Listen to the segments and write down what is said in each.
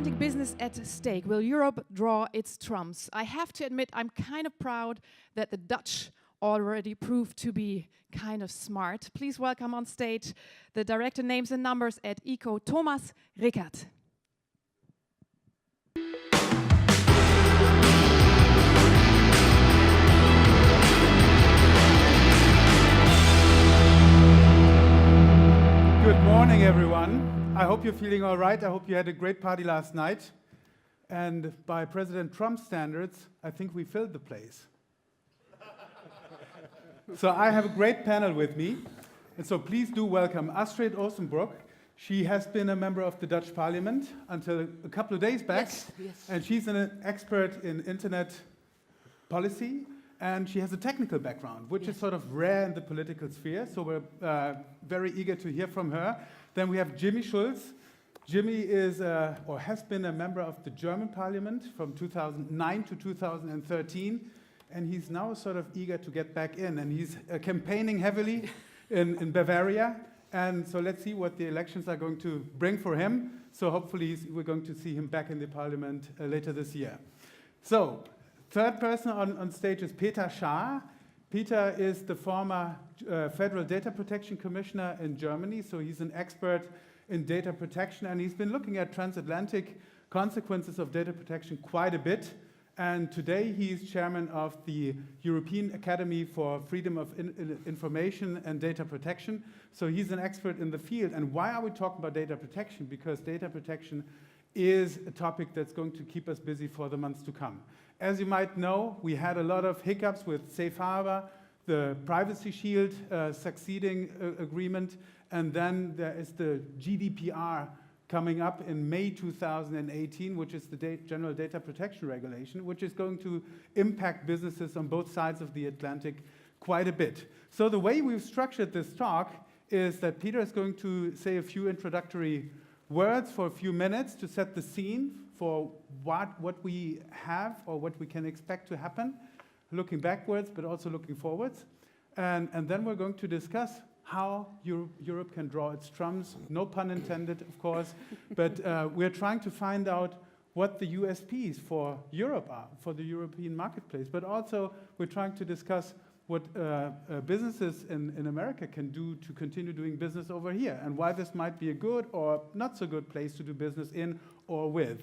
transatlantic business at stake. Will Europe draw its trumps? I have to admit, I'm kind of proud that the Dutch already proved to be kind of smart. Please welcome on stage the Director Names and Numbers at ECO, Thomas Rickert. Good morning, everyone. I hope you're feeling all right. I hope you had a great party last night. And by President Trump's standards, I think we filled the place. So I have a great panel with me. And so please do welcome Astrid Oosenbrug. She has been a member of the Dutch Parliament until a couple of days back. Yes. And she's an expert in internet policy. And she has a technical background, which is sort of rare in the political sphere. So we're very eager to hear from her. Then we have Jimmy Schulz. Jimmy is, or has been a member of the German Parliament from 2009 to 2013. And he's now sort of eager to get back in. And he's campaigning heavily in Bavaria. And so let's see what the elections are going to bring for him. So hopefully we're going to see him back in the Parliament later this year. So, third person on stage is Peter Schaar. Peter is the former Federal Data Protection Commissioner in Germany, so he's an expert in data protection, and he's been looking at transatlantic consequences of data protection quite a bit. And today he's chairman of the European Academy for Freedom of Information and Data Protection. So he's an expert in the field. And why are we talking about data protection? Because data protection is a topic that's going to keep us busy for the months to come. As you might know, we had a lot of hiccups with Safe Harbour, the Privacy Shield succeeding agreement, and then there is the GDPR coming up in May 2018, which is the General Data Protection Regulation, which is going to impact businesses on both sides of the Atlantic quite a bit. So the way we've structured this talk is that Peter is going to say a few introductory words for a few minutes to set the scene for what we have or what we can expect to happen, looking backwards but also looking forwards. And then we're going to discuss how Europe can draw its trumps, no pun intended, of course, but we're trying to find out what the USPs for Europe are, for the European marketplace, but also we're trying to discuss what businesses in America can do to continue doing business over here, and why this might be a good or not so good place to do business in or with.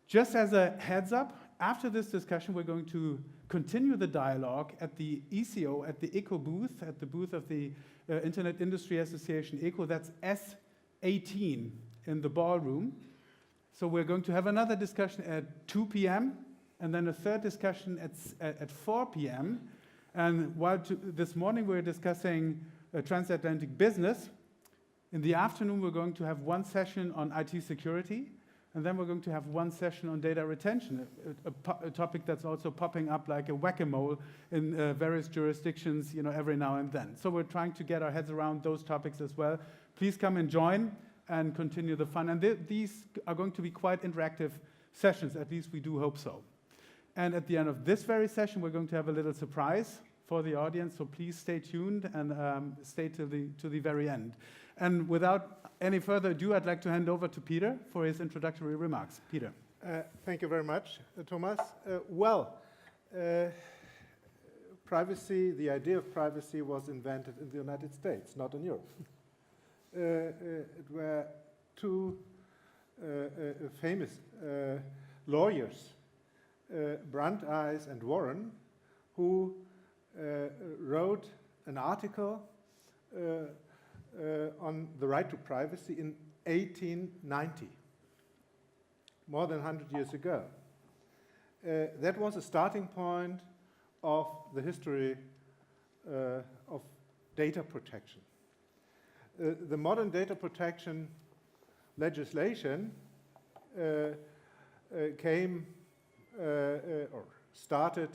Just as a heads up, after this discussion, we're going to continue the dialogue at the ECO, at the ECO booth, at the booth of the Internet Industry Association ECO. That's S18 in the ballroom. So we're going to have another discussion at 2 p.m. and then a third discussion at 4 p.m. And while this morning we're discussing transatlantic business, in the afternoon we're going to have one session on IT security, and then we're going to have one session on data retention, a topic that's also popping up like a whack-a-mole in various jurisdictions, every now and then. So we're trying to get our heads around those topics as well. Please come and join and continue the fun. And these are going to be quite interactive sessions, at least we do hope so. And at the end of this very session, we're going to have a little surprise for the audience, so please stay tuned and stay to the very end. And without any further ado, I'd like to hand over to Peter for his introductory remarks. Peter. Thank you very much, Thomas. Privacy, the idea of privacy was invented in the United States, not in Europe. It were two famous lawyers, Brandeis and Warren, who wrote an article on the right to privacy in 1890, more than 100 years ago. That was a starting point of the history of data protection. The modern data protection legislation came or started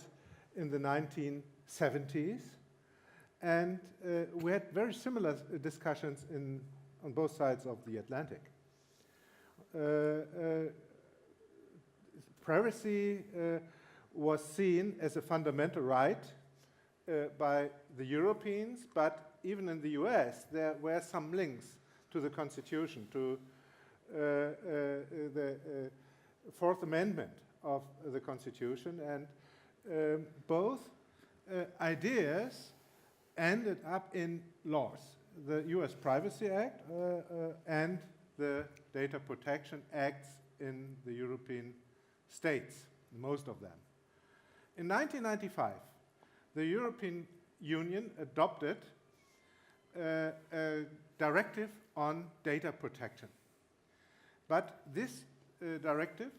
in the 1970s, and we had very similar discussions on both sides of the Atlantic. Privacy was seen as a fundamental right by the Europeans, but even in the US, there were some links to the Constitution, to the Fourth Amendment of the Constitution, and both ideas ended up in laws. The US Privacy Act and the Data Protection Acts in the European states, most of them. In 1995, the European Union adopted a directive on data protection. But this directive,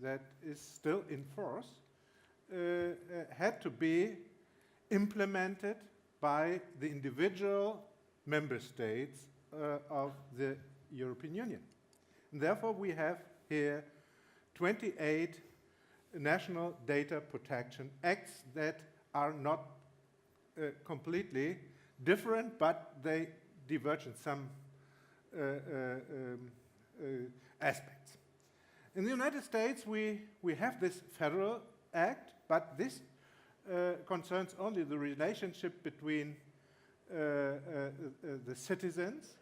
that is still in force, had to be implemented by the individual member states of the European Union. And therefore, we have here 28 national data protection acts that are not completely different, but they diverge in some aspects. In the United States, we have this federal act, but this concerns only the relationship between the citizens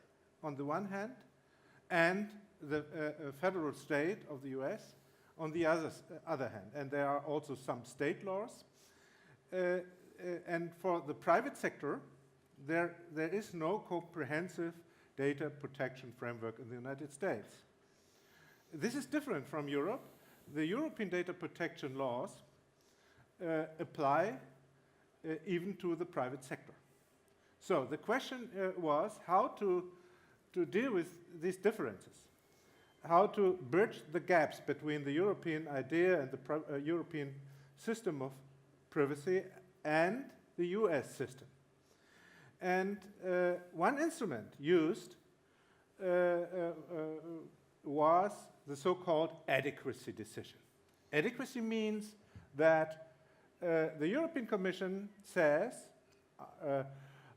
on the one hand and the federal state of the US on the other hand. And there are also some state laws. And for the private sector, there is no comprehensive data protection framework in the United States. This is different from Europe. The European data protection laws apply even to the private sector. So the question was how to deal with these differences, how to bridge the gaps between the European idea and the European system of privacy and the US system. And one instrument used was the so-called adequacy decision. Adequacy means that the European Commission says,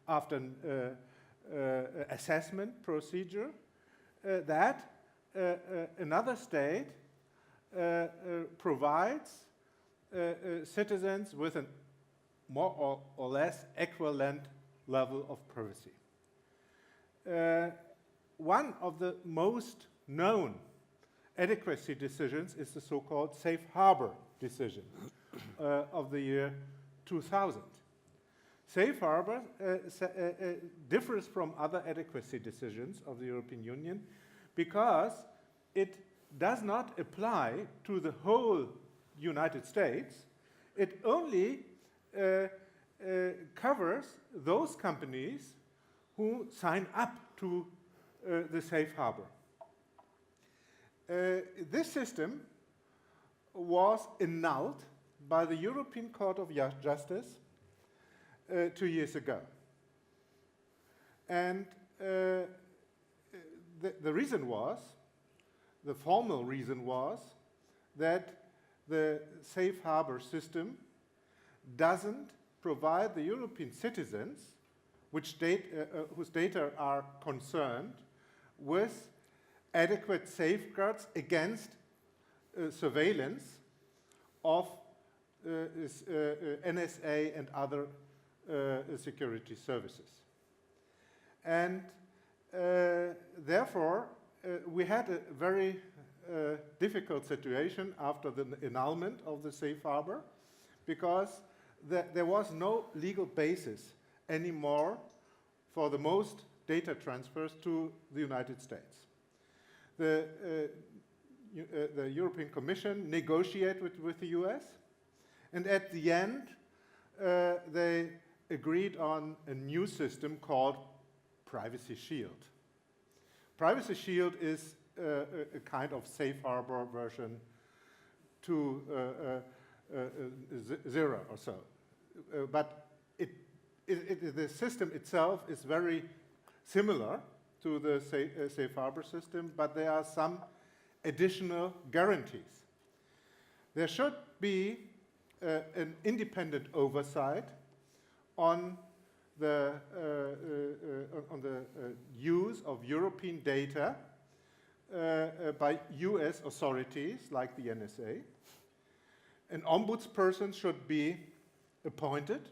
after an assessment procedure, that another state provides citizens with a more or less equivalent level of privacy. One of the most known adequacy decisions is the so-called Safe Harbour decision of the year 2000. Safe Harbour differs from other adequacy decisions of the European Union because it does not apply to the whole United States. It only covers those companies who sign up to the Safe Harbour. This system was annulled by the European Court of Justice 2 years ago. And the reason was, the formal reason was, that the Safe Harbour system doesn't provide the European citizens, whose data are concerned, with adequate safeguards against surveillance of NSA and other security services. And therefore, we had a very difficult situation after the annulment of the Safe Harbour, because there was no legal basis anymore for the most data transfers to the United States. The European Commission negotiated with the US, and at the end, they agreed on a new system called Privacy Shield. Privacy Shield is a kind of Safe Harbour version 2.0 or so. But the system itself is very similar to the Safe Harbour system, but there are some additional guarantees. There should be an independent oversight on the use of European data by US authorities like the NSA. An ombudsperson should be appointed,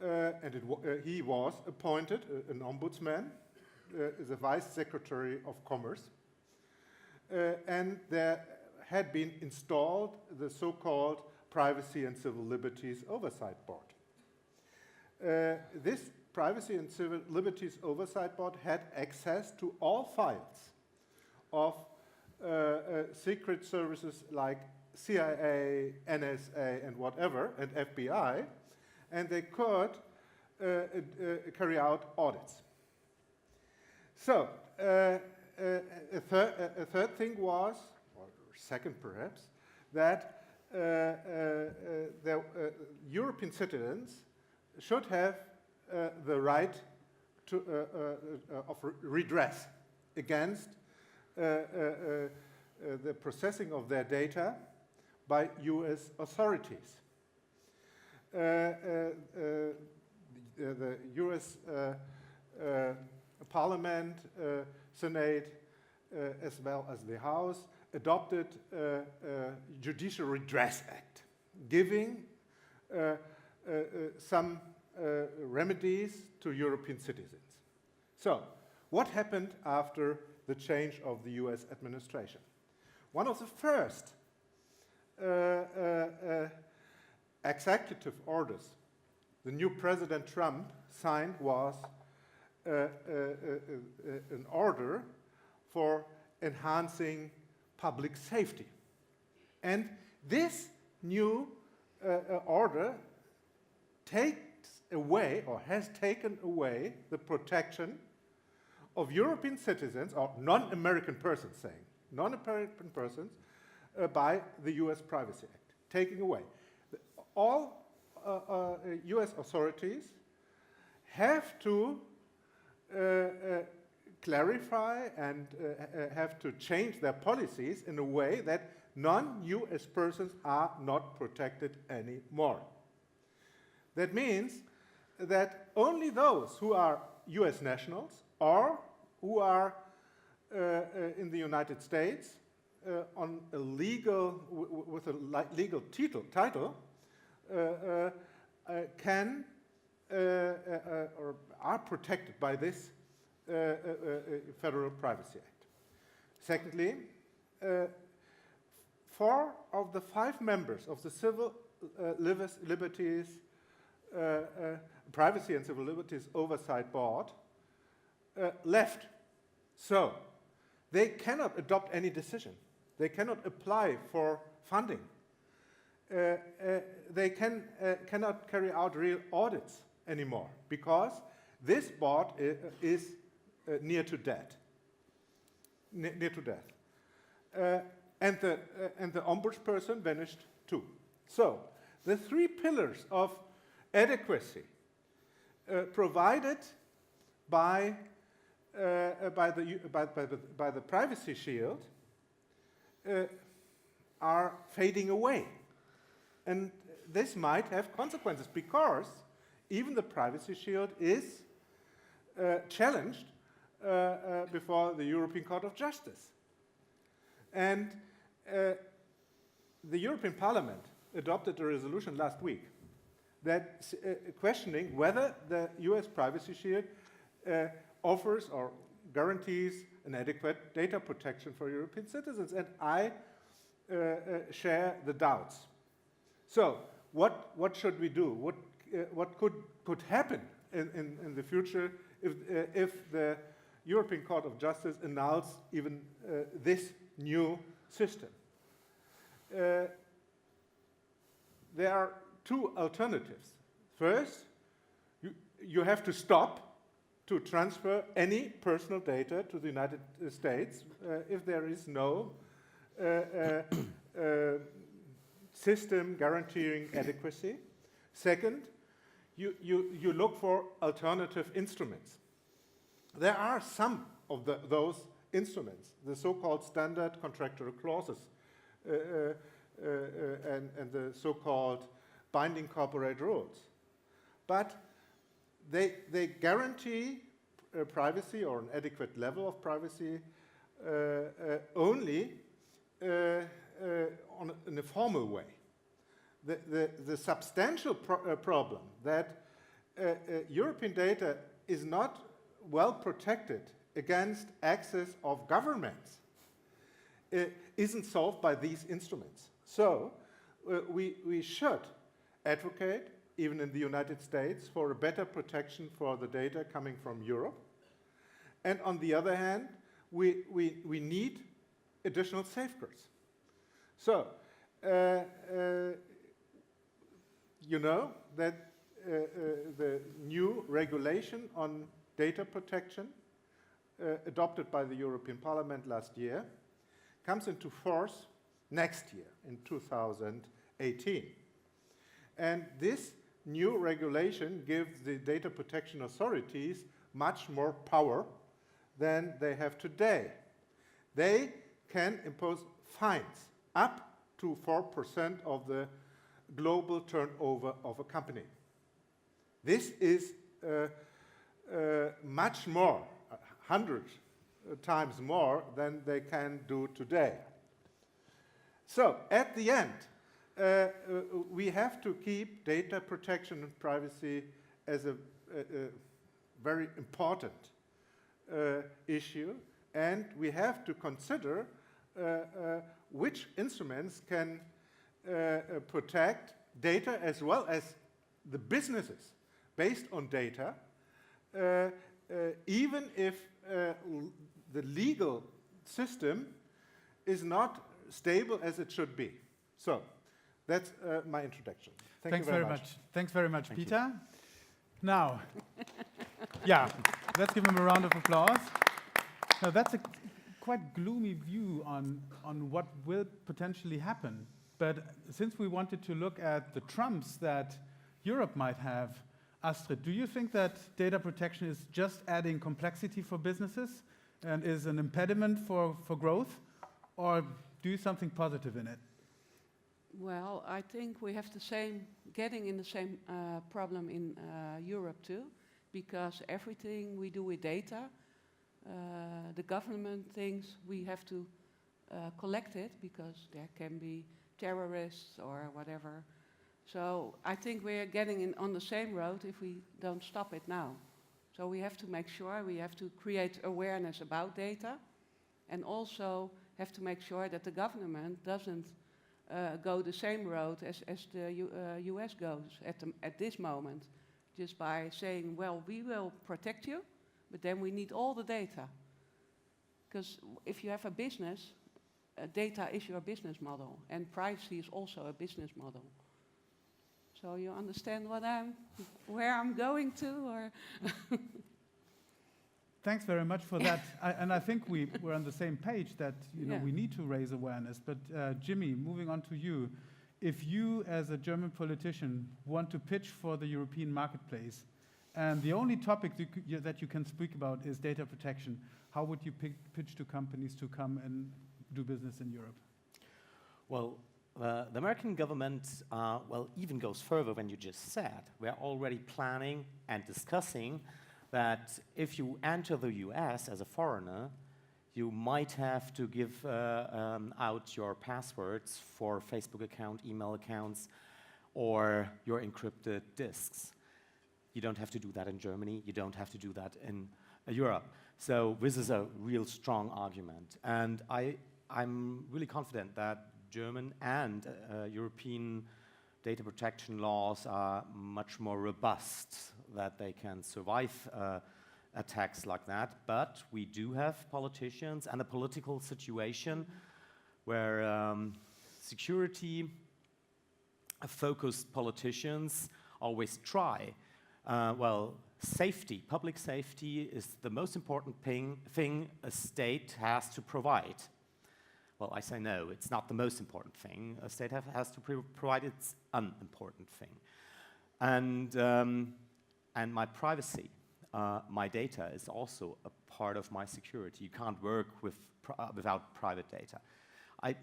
and he was appointed, an ombudsman, the Vice Secretary of Commerce. and there had been installed the so-called Privacy and Civil Liberties Oversight Board. This Privacy and Civil Liberties Oversight Board had access to all files of secret services like CIA, NSA, and whatever, and FBI, and they could carry out audits. So, a third thing was, or second perhaps, that the European citizens should have the right to, of redress against the processing of their data by US authorities. The US Parliament, Senate, as well as the House, adopted a Judicial Redress Act, giving some remedies to European citizens. So, what happened after the change of the US administration? One of the first executive orders the new President Trump signed was an order for enhancing public safety. And this new order takes away, or has taken away, the protection of European citizens, or non-American persons, saying, non-American persons, by the US Privacy Act, taking away. All US authorities have to clarify and have to change their policies in a way that non-US persons are not protected anymore. That means that only those who are US nationals or who are in the United States on a legal, with a legal title can or are protected by this Federal Privacy Act. Secondly, 4 of the 5 members of the Civil Liberties, Privacy and Civil Liberties Oversight Board left. So, they cannot adopt any decision. They cannot apply for funding. They cannot carry out real audits anymore because this board is near to death. Near to death. And the ombudsperson vanished too. So, the 3 pillars of adequacy provided by the Privacy Shield are fading away. And this might have consequences because even the Privacy Shield is challenged before the European Court of Justice. And the European Parliament adopted a resolution last week that questioning whether the US Privacy Shield offers or guarantees an adequate data protection for European citizens. And I share the doubts. So, what should we do? What could happen in the future if the European Court of Justice announces even this new system? There are 2 alternatives. First, you have to stop to transfer any personal data to the United States if there is no system guaranteeing adequacy. Second, you look for alternative instruments. There are some of those instruments, the so-called standard contractual clauses and the so-called binding corporate rules. But they guarantee privacy or an adequate level of privacy only in a formal way. The substantial problem that European data is not well protected against access of governments isn't solved by these instruments. So we should advocate, even in the United States, for a better protection for the data coming from Europe. And on the other hand, we need additional safeguards. So, you know that the new regulation on data protection adopted by the European Parliament last year comes into force next year, in 2018. And this new regulation gives the data protection authorities much more power than they have today. They can impose fines up to 4% of the global turnover of a company. This is much more, 100 times more than they can do today. So, at the end, we have to keep data protection and privacy as a very important issue, and we have to consider which instruments can protect data as well as the businesses based on data, even if the legal system is not stable as it should be. So, that's my introduction. Thanks very much. Thanks very much, Peter. Now, yeah, let's give him a round of applause. Now, that's a quite gloomy view on what will potentially happen. But since we wanted to look at the trumps that Europe might have, Astrid, do you think that data protection is just adding complexity for businesses and is an impediment for growth? Or do you see something positive in it? Well, I think we have getting in the same problem in Europe too, because everything we do with data, the government thinks we have to collect it because there can be terrorists or whatever. So I think we're getting on the same road if we don't stop it now. So we have to make sure, we have to create awareness about data, and also have to make sure that the government doesn't go the same road as the US goes at this moment, just by saying, well, we will protect you, but then we need all the data. Because if you have a business, data is your business model, and privacy is also a business model. So you understand where I'm going to, or? Thanks very much for that. And I think we're on the same page that we need to raise awareness. But Jimmy, moving on to you, if you as a German politician want to pitch for the European marketplace, and the only topic that you can speak about is data protection, how would you pitch to companies to come and do business in Europe? Well, the American government, even goes further than you just said. We're already planning and discussing that if you enter the US as a foreigner, you might have to give out your passwords for Facebook account, email accounts, or your encrypted disks. You don't have to do that in Germany. You don't have to do that in Europe. So this is a real strong argument. And I'm really confident that German and European data protection laws are much more robust, that they can survive attacks like that. But we do have politicians and a political situation where security-focused politicians always try. Safety, public safety is the most important thing a state has to provide. Well, I say no, it's not the most important thing. A state has to provide its unimportant thing. And my privacy, my data is also a part of my security. You can't work without private data.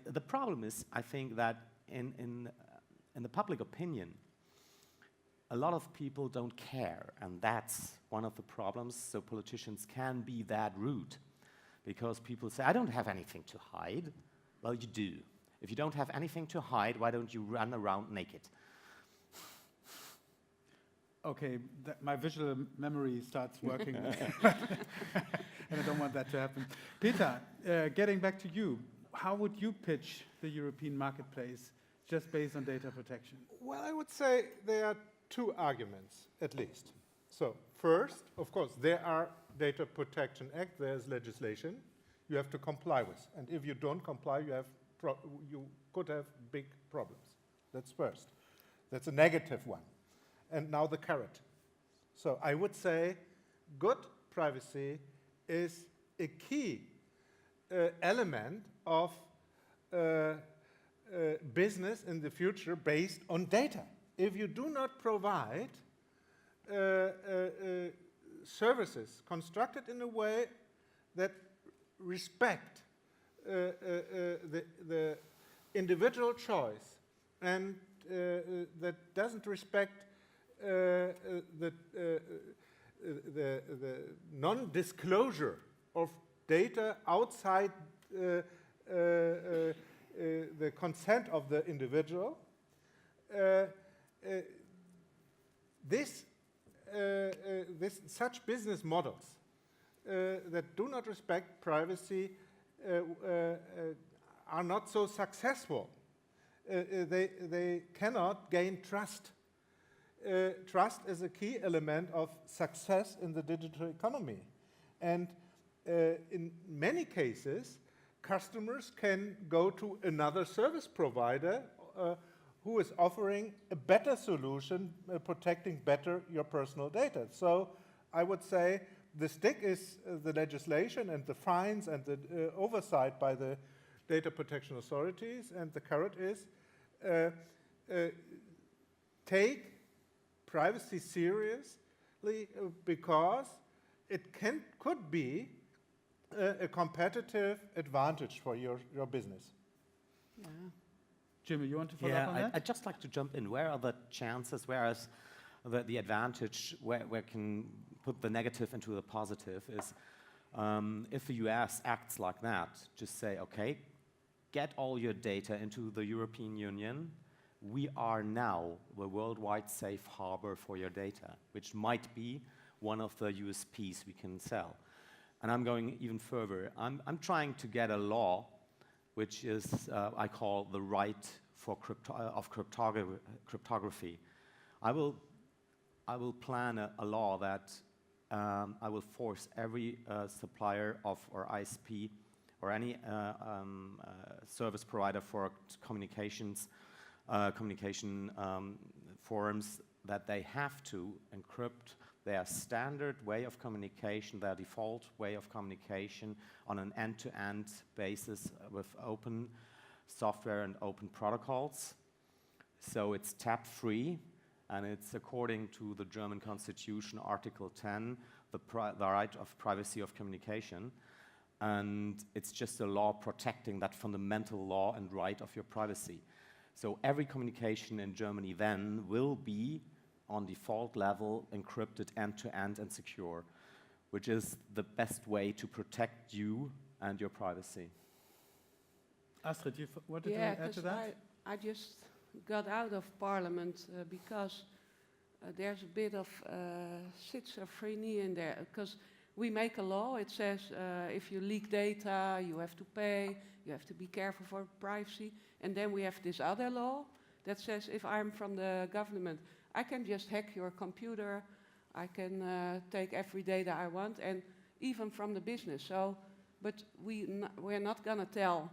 The problem is, I think that in the public opinion, a lot of people don't care, and that's one of the problems. So politicians can be that rude, because people say, I don't have anything to hide. Well, you do. If you don't have anything to hide, why don't you run around naked? Okay, my visual memory starts working, and I don't want that to happen. Peter, getting back to you, how would you pitch the European marketplace just based on data protection? Well, I would say there are two arguments, at least. So first, of course, there are Data Protection Act, there's legislation you have to comply with. And if you don't comply, you could have big problems. That's first. That's a negative one. And now the carrot. So I would say good privacy is a key element of business in the future based on data. If you do not provide services constructed in a way that respect the individual choice and that doesn't respect the non-disclosure of data outside the consent of the individual, such business models that do not respect privacy are not so successful. They cannot gain trust. Trust is a key element of success in the digital economy. And in many cases, customers can go to another service provider who is offering a better solution, protecting better your personal data. So I would say the stick is the legislation and the fines and the oversight by the data protection authorities, and the carrot is take privacy seriously because it could be a competitive advantage for your business. Yeah. Jimmy, you want to follow up on that? I'd just like to jump in. Where are the chances, whereas the advantage, where can put the negative into the positive is if the US acts like that, just say, okay, get all your data into the European Union. We are now the worldwide safe harbor for your data, which might be one of the USPs we can sell. And I'm going even further. I'm trying to get a law which is, I call the right for cryptography. I will plan a law that I will force every supplier of or ISP or any service provider for communication forums that they have to encrypt their standard way of communication, their default way of communication on an end-to-end basis with open software and open protocols. So it's tap-free, and it's according to the German Constitution, Article 10, the right of privacy of communication. And it's just a law protecting that fundamental law and right of your privacy. So every communication in Germany then will be on default level, encrypted end-to-end and secure, which is the best way to protect you and your privacy. Astrid, you wanted to add to that? I just got out of Parliament because there's a bit of schizophrenia in there, because we make a law, it says if you leak data, you have to pay, you have to be careful for privacy, and then we have this other law that says if I'm from the government, I can just hack your computer, I can take every data I want, and even from the business. So, but we're not going to tell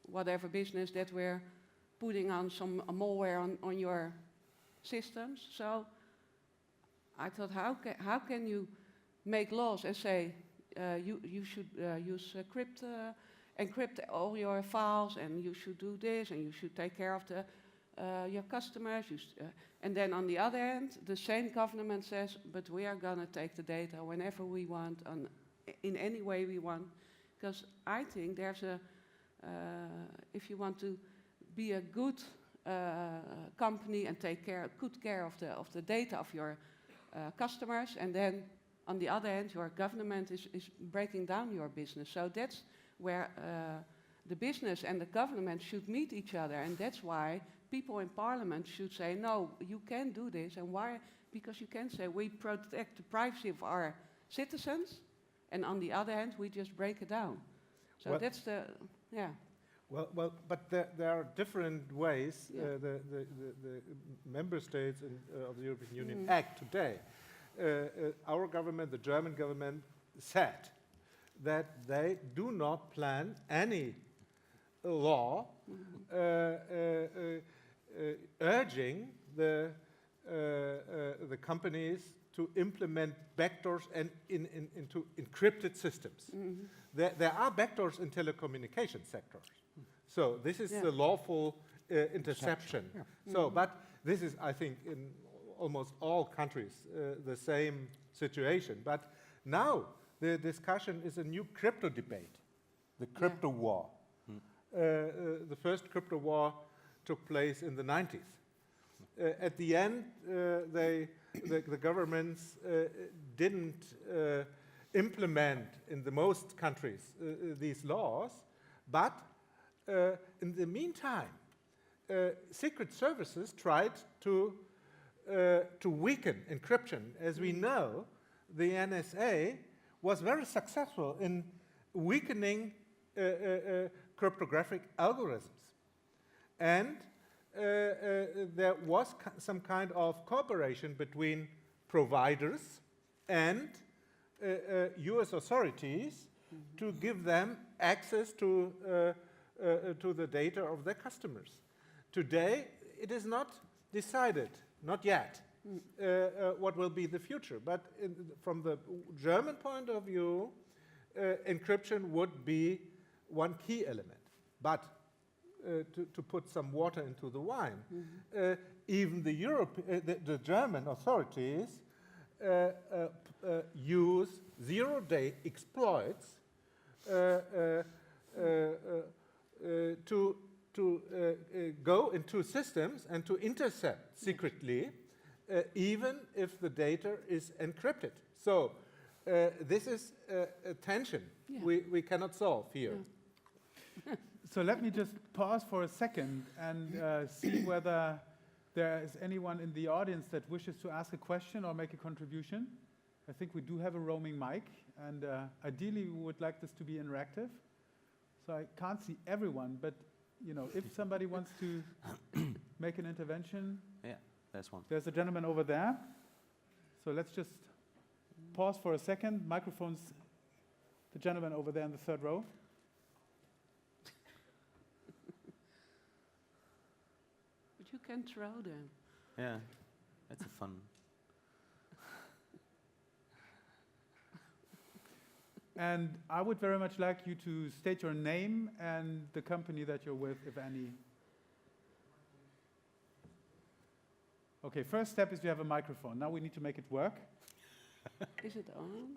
whatever business that we're putting on some malware on your systems. So I thought, how can you make laws and say you should use encrypt all your files, and you should do this, and you should take care of your customers, and then on the other hand, the same government says, but we are going to take the data whenever we want, in any way we want, because I think there's if you want to be a good company and take good care of the data of your customers, and then on the other hand, your government is breaking down your business. So that's where the business and the government should meet each other, and that's why people in Parliament should say, no, you can't do this. And why? Because you can say, we protect the privacy of our citizens, and on the other hand, we just break it down. So that's the, yeah. Well, but there are different ways Yeah. the member states of the European Union act today. Our government, the German government, said that they do not plan any law urging the companies to implement backdoors and into encrypted systems. There are backdoors in telecommunication sectors. So this is the lawful interception. Yeah. So, but this is, I think, in almost all countries the same situation. But now the discussion is a new crypto debate, the crypto war. The first crypto war took place in the 90s. At the end, the governments didn't implement in the most countries these laws, but in the meantime, secret services tried to weaken encryption. As we know, the NSA was very successful in weakening cryptographic algorithms. And there was some kind of cooperation between providers and US authorities to give them access to the data of their customers. Today, it is not decided, not yet, what will be the future. But from the German point of view, encryption would be one key element. But to put some water into the wine, even the German authorities use zero-day exploits to go into systems and to intercept secretly, even if the data is encrypted. So this is a tension we cannot solve here. So let me just pause for a second and see whether there is anyone in the audience that wishes to ask a question or make a contribution. I think we do have a roaming mic, and ideally we would like this to be interactive. So I can't see everyone, but if somebody wants to make an intervention. Yeah, there's one. There's a gentleman over there. So let's just pause for a second. Microphones, the gentleman over there in the third row. But you can throw them. Yeah, that's a fun. And I would very much like you to state your name and the company that you're with, if any. Okay, first step is you have a microphone. Now we need to make it work. Is it on?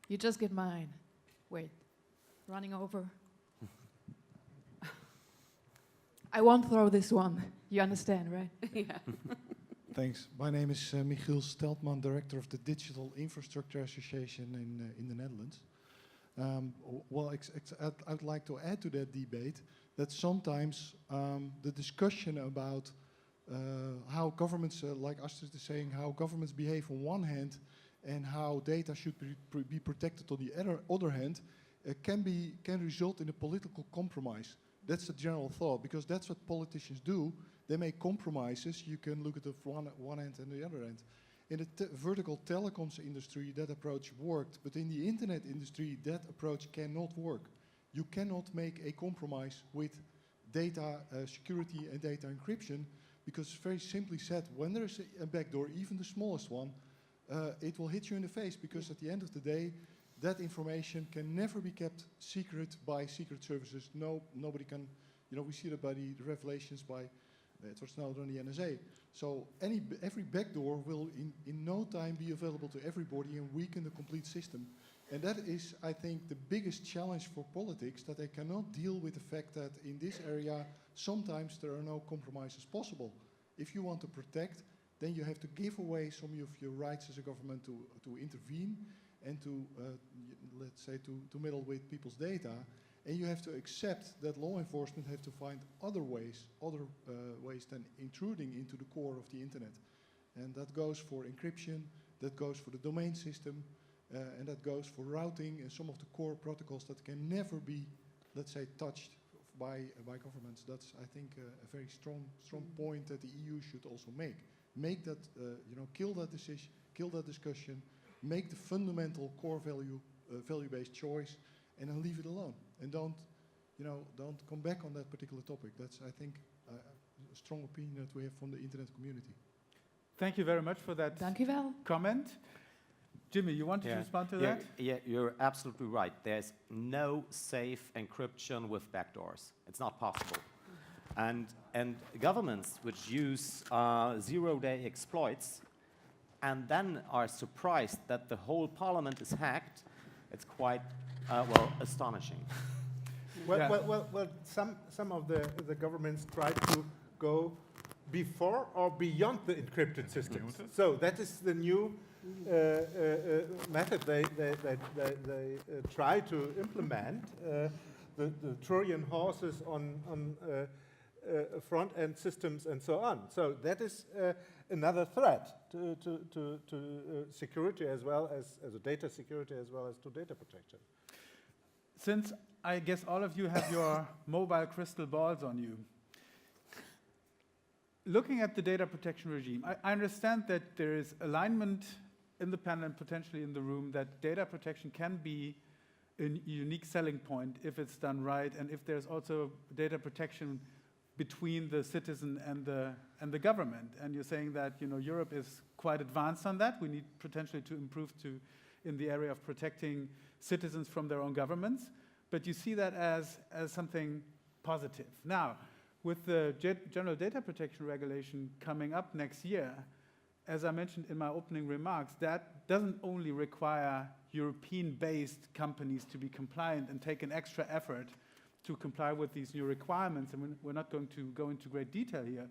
You just get mine. Wait, running over. I won't throw this one. You understand, right? Yeah. Thanks. My name is Michiel Steltman, Director of the Digital Infrastructure Association in the Netherlands. I'd like to add to that debate that sometimes the discussion about how governments, like Astrid is saying, how governments behave on one hand and how data should be protected on the other hand, can result in a political compromise. That's the general thought, because that's what politicians do. They make compromises. You can look at the one end and the other end. In the vertical telecoms industry, that approach worked, but in the internet industry, that approach cannot work. You cannot make a compromise with data security and data encryption, because very simply said, when there is a backdoor, even the smallest one, it will hit you in the face, because at the end of the day, that information can never be kept secret by secret services. Nobody can, we see that by the revelations by Edward Snowden and the NSA. So every backdoor will in no time be available to everybody and weaken the complete system. And that is, I think, the biggest challenge for politics, that they cannot deal with the fact that in this area, sometimes there are no compromises possible. If you want to protect, then you have to give away some of your rights as a government to intervene and to, let's say, to meddle with people's data. And you have to accept that law enforcement have to find other ways than intruding into the core of the internet. And that goes for encryption, that goes for the domain system, and that goes for routing and some of the core protocols that can never be let's say, touched by governments. That's, I think, a very strong point that the EU should also make. Make that, kill that decision, kill that discussion, make the fundamental core value-based choice, and then leave it alone. And don't come back on that particular topic. That's, I think, a strong opinion that we have from the internet community. Thank you very much for that Dank u wel. comment. Jimmy, you wanted to respond to that? Yeah, you're absolutely right. There's no safe encryption with backdoors. It's not possible. And governments which use zero-day exploits and then are surprised that the whole parliament is hacked, it's quite, astonishing. Well, some of the governments try to go before or beyond the encrypted systems. So that is the new method they try to implement. The Trojan horses on front-end systems and so on. So that is another threat to security as well as a data security as well as to data protection. Since I guess all of you have your mobile crystal balls on you, looking at the data protection regime, I understand that there is alignment in the panel and potentially in the room that data protection can be a unique selling point if it's done right, and if there's also data protection between the citizen and the government. And you're saying that Europe is quite advanced on that. We need potentially to improve in the area of protecting citizens from their own governments. But you see that as something positive. Now, with the General Data Protection Regulation coming up next year, as I mentioned in my opening remarks, that doesn't only require European-based companies to be compliant and take an extra effort to comply with these new requirements, and we're not going to go into great detail here,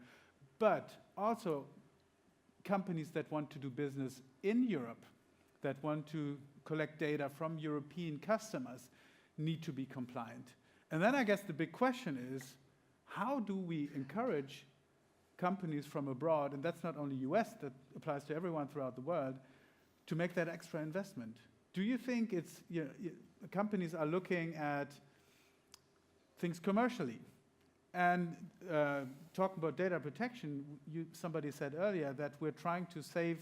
but also companies that want to do business in Europe, that want to collect data from European customers, need to be compliant. And then I guess the big question is, how do we encourage companies from abroad, and that's not only US, that applies to everyone throughout the world, to make that extra investment? Do you think it's, companies are looking at things commercially? And talking about data protection, somebody said earlier that we're trying to save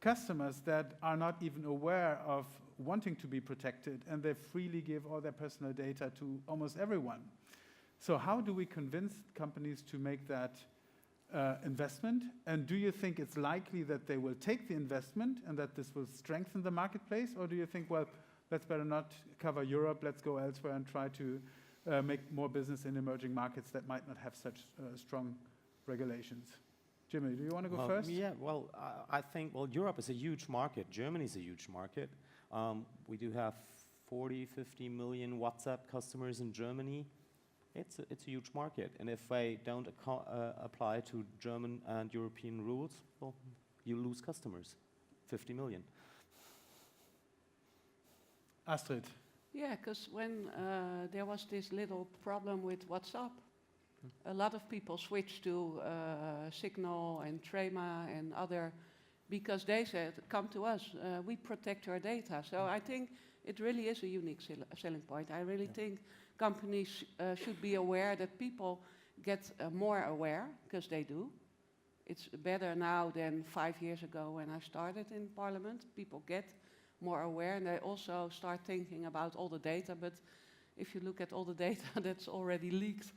customers that are not even aware of wanting to be protected, and they freely give all their personal data to almost everyone. So how do we convince companies to make that investment? And do you think it's likely that they will take the investment and that this will strengthen the marketplace? Or do you think, well, let's better not cover Europe, let's go elsewhere and try to make more business in emerging markets that might not have such strong regulations? Jimmy, do you want to go first? Yeah, I think, Europe is a huge market. Germany is a huge market. We do have 40, 50 million WhatsApp customers in Germany. It's a huge market. And if they don't apply to German and European rules, well, you lose customers, 50 million. Astrid. Yeah, because when there was this little problem with WhatsApp, a lot of people switched to Signal and Trema and other, because they said, come to us, we protect your data. So I think it really is a unique selling point. I really think companies should be aware that people get more aware, because they do. It's better now than 5 years ago when I started in Parliament. People get more aware, and they also start thinking about all the data. But if you look at all the data that's already leaked,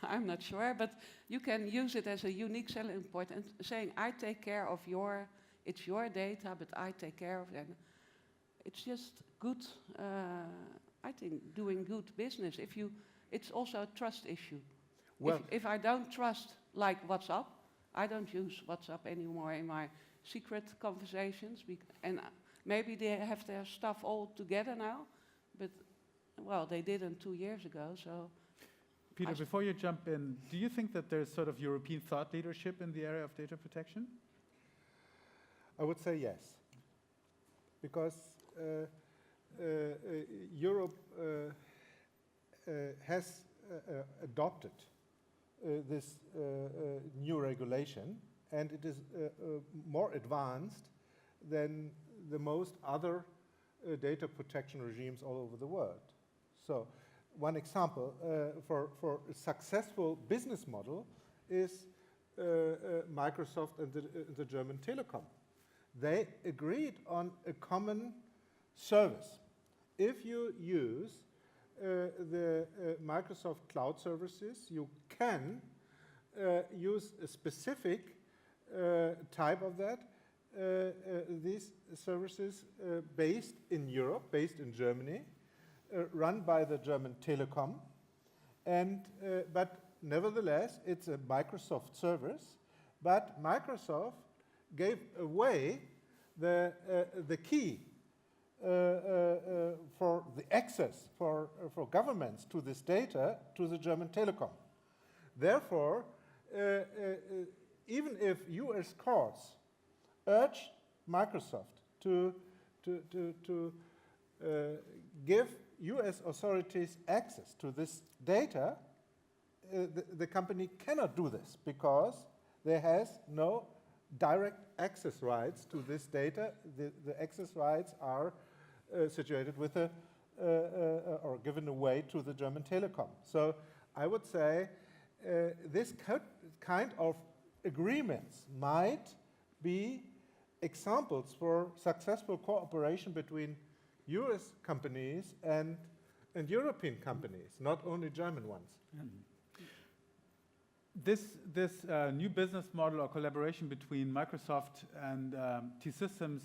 I'm not sure. But you can use it as a unique selling point and saying, I take care of it's your data, but I take care of it. It's just good, I think, doing good business. It's also a trust issue. Well, if I don't trust, like WhatsApp, I don't use WhatsApp anymore in my secret conversations. And maybe they have their stuff all together now, but, well, they didn't 2 years ago, so... Peter, before you jump in, do you think that there's sort of European thought leadership in the area of data protection? I would say yes, because Europe has adopted this new regulation, and it is more advanced than the most other data protection regimes all over the world. So one example for a successful business model is Microsoft and the German Telekom. They agreed on a common service. If you use the Microsoft cloud services, you can use a specific type of that. These services based in Europe, based in Germany, run by the German Telekom, and but nevertheless it's a Microsoft service. But Microsoft gave away the key for the access for governments to this data to the German Telekom. Therefore, even if U.S. courts urge Microsoft to give U.S. authorities access to this data, the company cannot do this because there has no direct access rights to this data. The access rights are situated with or given away to the German Telekom. So I would say this kind of agreements might be examples for successful cooperation between US companies and European companies, not only German ones. This new business model or collaboration between Microsoft and T-Systems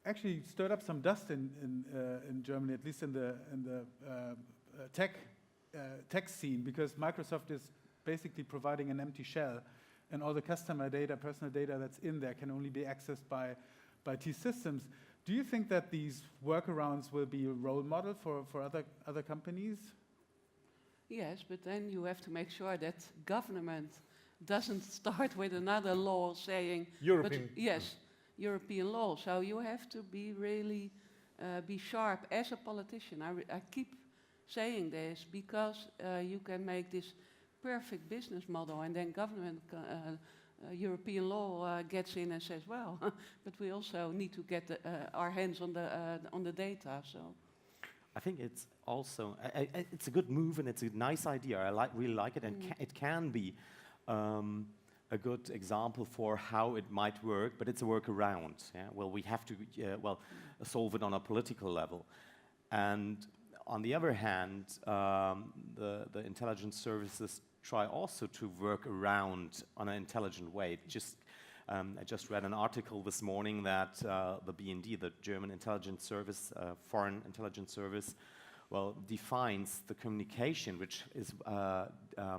actually stirred up some dust in Germany, at least in the tech scene, because Microsoft is basically providing an empty shell, and all the customer data, personal data that's in there can only be accessed by T-Systems. Do you think that these workarounds will be a role model for other companies? Yes, but then you have to make sure that government doesn't start with another law saying European. Yes, European law. So you have to be really be sharp as a politician. I keep saying this because you can make this perfect business model, and then government, European law gets in and says, well, but we also need to get our hands on the data. So. I think it's also it's a good move and it's a nice idea. I really like it, and it can be a good example for how it might work. But it's a workaround. Yeah? Well, we have to solve it on a political level, and on the other hand, the intelligence services try also to work around on an intelligent way. I just read an article this morning that the BND, the German intelligence service, foreign intelligence service, well, defines the communication which is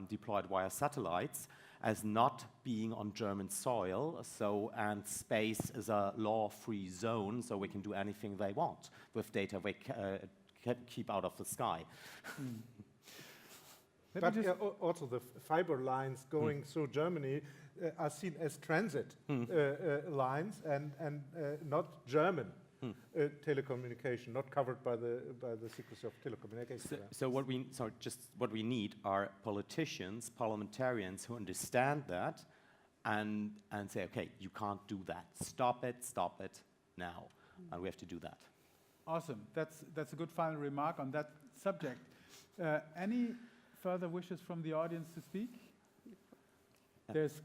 deployed via satellites as not being on German soil. So, and space is a law-free zone, so we can do anything they want with data we can keep out of the sky. But also the fiber lines going through Germany are seen as transit lines and not German telecommunication, not covered by the secrecy of telecommunications. So what we need are politicians, parliamentarians who understand that and say, okay, you can't do that. Stop it now, and we have to do that. Awesome. That's a good final remark on that subject. Any further wishes from the audience to speak? There's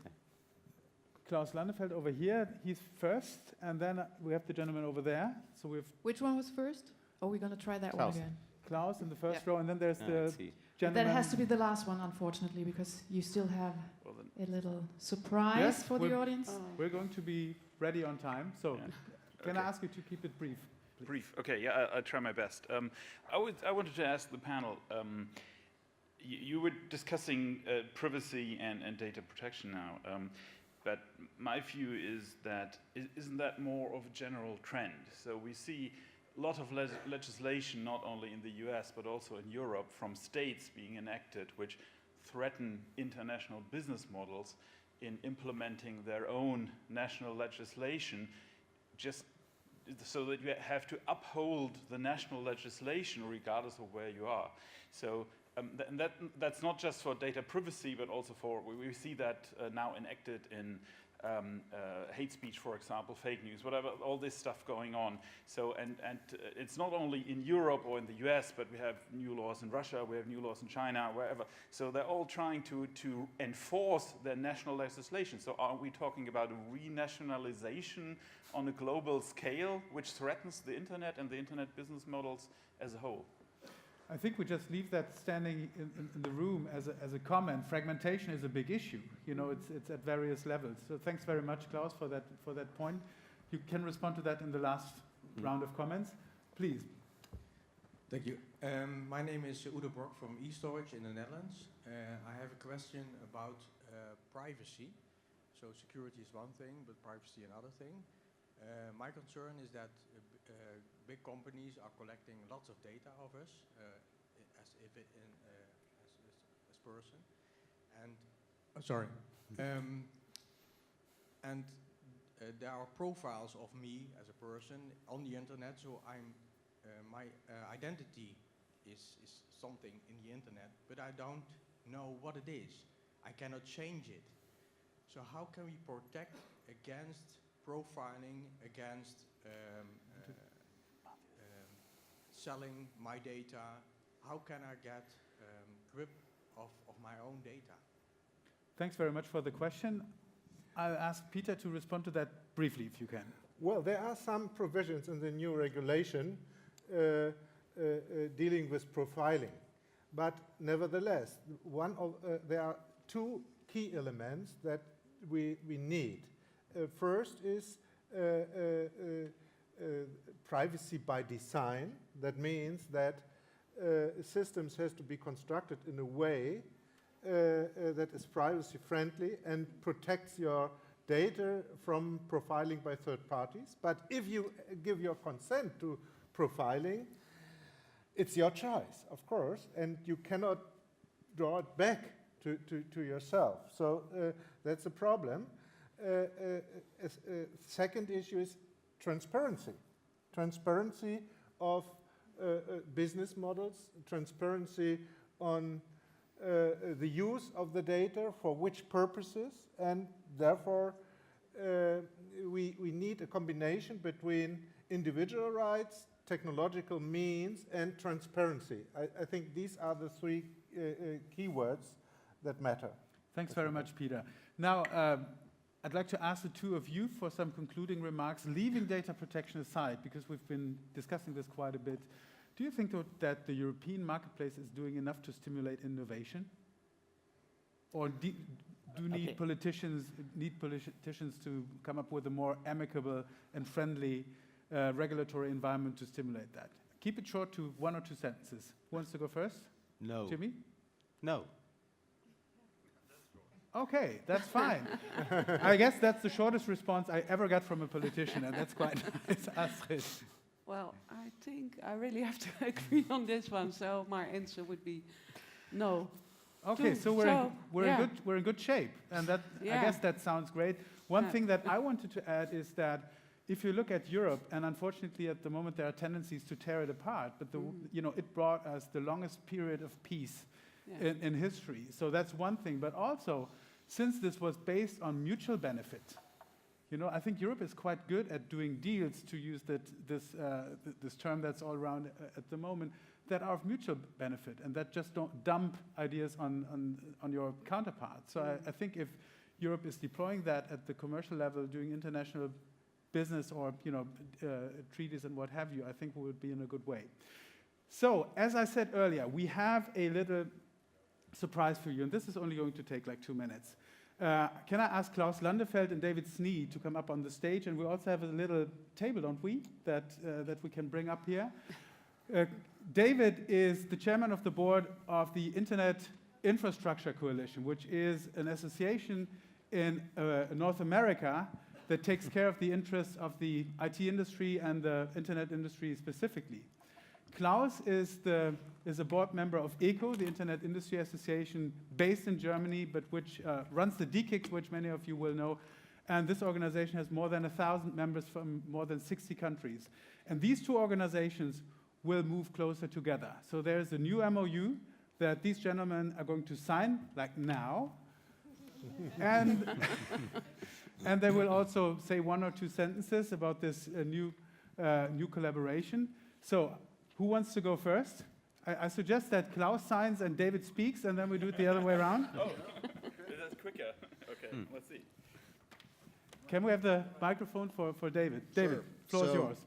Klaus Landefeld over here. He's first, and then we have the gentleman over there. So we've Which one was first? Oh, we're going to try that Klaus. one again. Klaus in the first row, and then there's the gentleman. That has to be the last one, unfortunately, because you still have a little surprise Yes, for the audience. We're going to be ready on time, so can I ask you to keep it brief? Please? Brief. Okay, yeah, I'll try my best. I wanted to ask the panel, you were discussing privacy and data protection now, but my view is that isn't that more of a general trend? So we see a lot of legislation, not only in the US, but also in Europe, from states being enacted, which threaten international business models in implementing their own national legislation, just so that you have to uphold the national legislation regardless of where you are. So that's not just for data privacy, but also for, we see that now enacted in hate speech, for example, fake news, whatever, all this stuff going on. So, and it's not only in Europe or in the US, but we have new laws in Russia, we have new laws in China, wherever. So they're all trying to enforce their national legislation. So are we talking about a renationalization on a global scale, which threatens the internet and the internet business models as a whole? I think we just leave that standing in the room as a comment. Fragmentation is a big issue. You know, it's at various levels. So thanks very much, Klaus, for that point. You can respond to that in the last round of comments, please. Thank you. My name is Oosenbrug from e-storage in the Netherlands. I have a question about privacy. So security is one thing, but privacy another thing. My concern is that big companies are collecting lots of data of us as if it as person, and and there are profiles of me as a person on the internet. So my identity is something in the internet, but I don't know what it is. I cannot change it. So how can we protect against profiling, against selling my data? How can I get grip of my own data? Thanks very much for the question. I'll ask Peter to respond to that briefly, if you can. Well, there are some provisions in the new regulation dealing with profiling. But nevertheless, there are two key elements that we need. First is privacy by design. That means that systems has to be constructed in a way that is privacy friendly and protects your data from profiling by third parties. But if you give your consent to profiling, it's your choice, of course, and you cannot draw it back to yourself. So that's a problem. Second issue is transparency. Transparency of business models, transparency on the use of the data, for which purposes, and therefore we need a combination between individual rights, technological means, and transparency. I think these are the three keywords that matter. Thanks very much, Peter. Now, I'd like to ask the two of you for some concluding remarks, leaving data protection aside, because we've been discussing this quite a bit. Do you think that the European marketplace is doing enough to stimulate innovation? Or do politicians to come up with a more amicable and friendly regulatory environment to stimulate that? Keep it short to 1 or 2 sentences. Who wants to go first? No. Jimmy? No. Okay, that's fine. I guess that's the shortest response I ever got from a politician, and that's quite nice. Astrid. Well, I think I really have to agree on this one, so my answer would be no. Okay, so we're in good shape, and that I guess that sounds great. One thing that I wanted to add is that if you look at Europe, and unfortunately at the moment there are tendencies to tear it apart, but it brought us the longest period of peace in history. So that's one thing, but also since this was based on mutual benefit, I think Europe is quite good at doing deals, to use this term that's all around at the moment, that are of mutual benefit and that just don't dump ideas on your counterparts. So I think if Europe is deploying that at the commercial level, doing international business or treaties and what have you, I think we would be in a good way. So as I said earlier, we have a little surprise for you, and this is only going to take like 2 minutes. Can I ask Klaus Landefeld and David Snee to come up on the stage? And we also have a little table, don't we, that we can bring up here. David is the chairman of the board of the Internet Infrastructure Coalition, which is an association in North America that takes care of the interests of the IT industry and the internet industry specifically. Klaus is a board member of ECO, the Internet Industry Association, based in Germany, but which runs the DKIC, which many of you will know. And this organization has more than 1,000 members from more than 60 countries. And these two organizations will move closer together. So there's a new MOU that these gentlemen are going to sign, like now. and they will also say 1 or 2 sentences about this new collaboration. So, who wants to go first? I suggest that Klaus signs and David speaks, and then we do it the other way around. Oh, that's quicker. Okay, let's see. Can we have the microphone for David? David, floor is yours.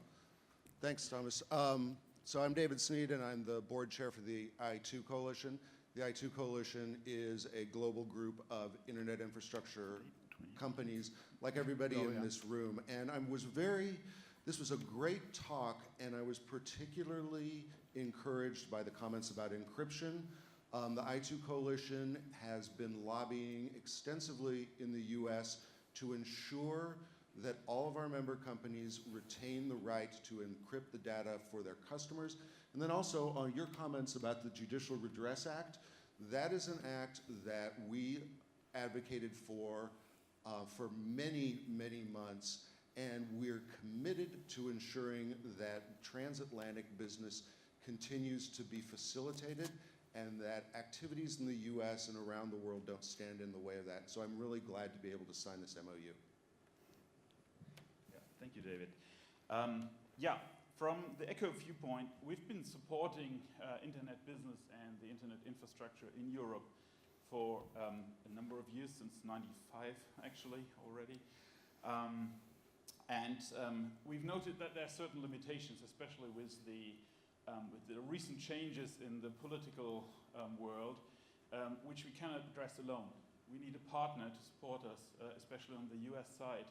Thanks, Thomas. So I'm David Sneed, and I'm the board chair for the I2 Coalition. The I2 Coalition is a global group of internet infrastructure companies, like everybody in this room. And this was a great talk, and I was particularly encouraged by the comments about encryption. The I2 Coalition has been lobbying extensively in the US to ensure that all of our member companies retain the right to encrypt the data for their customers. And then also on your comments about the Judicial Redress Act, that is an act that we advocated for many, many months, and we're committed to ensuring that transatlantic business continues to be facilitated and that activities in the US and around the world don't stand in the way of that. So I'm really glad to be able to sign this MOU. Thank you, David. From the ECHO viewpoint, we've been supporting internet business and the internet infrastructure in Europe for a number of years, since '95 actually already. We've noted that there are certain limitations, especially with the recent changes in the political world, which we cannot address alone. We need a partner to support us, especially on the US side,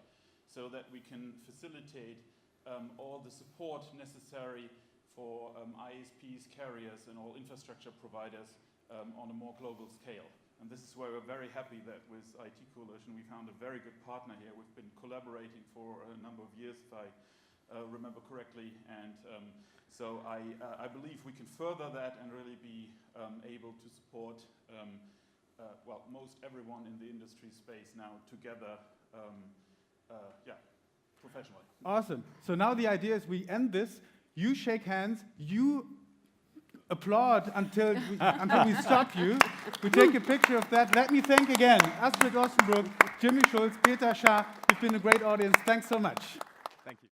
so that we can facilitate all the support necessary for ISPs, carriers, and all infrastructure providers on a more global scale. And this is why we're very happy that with IT Coalition we found a very good partner here. We've been collaborating for a number of years, if I remember correctly, and so I believe we can further that and really be able to support most everyone in the industry space now together. Professionally. Awesome. So now the idea is we end this. You shake hands. You applaud until we stop you. We take a picture of that. Let me thank again Astrid Oosenbrug, Jimmy Schulz, Peter Schaar. You've been a great audience. Thanks so much.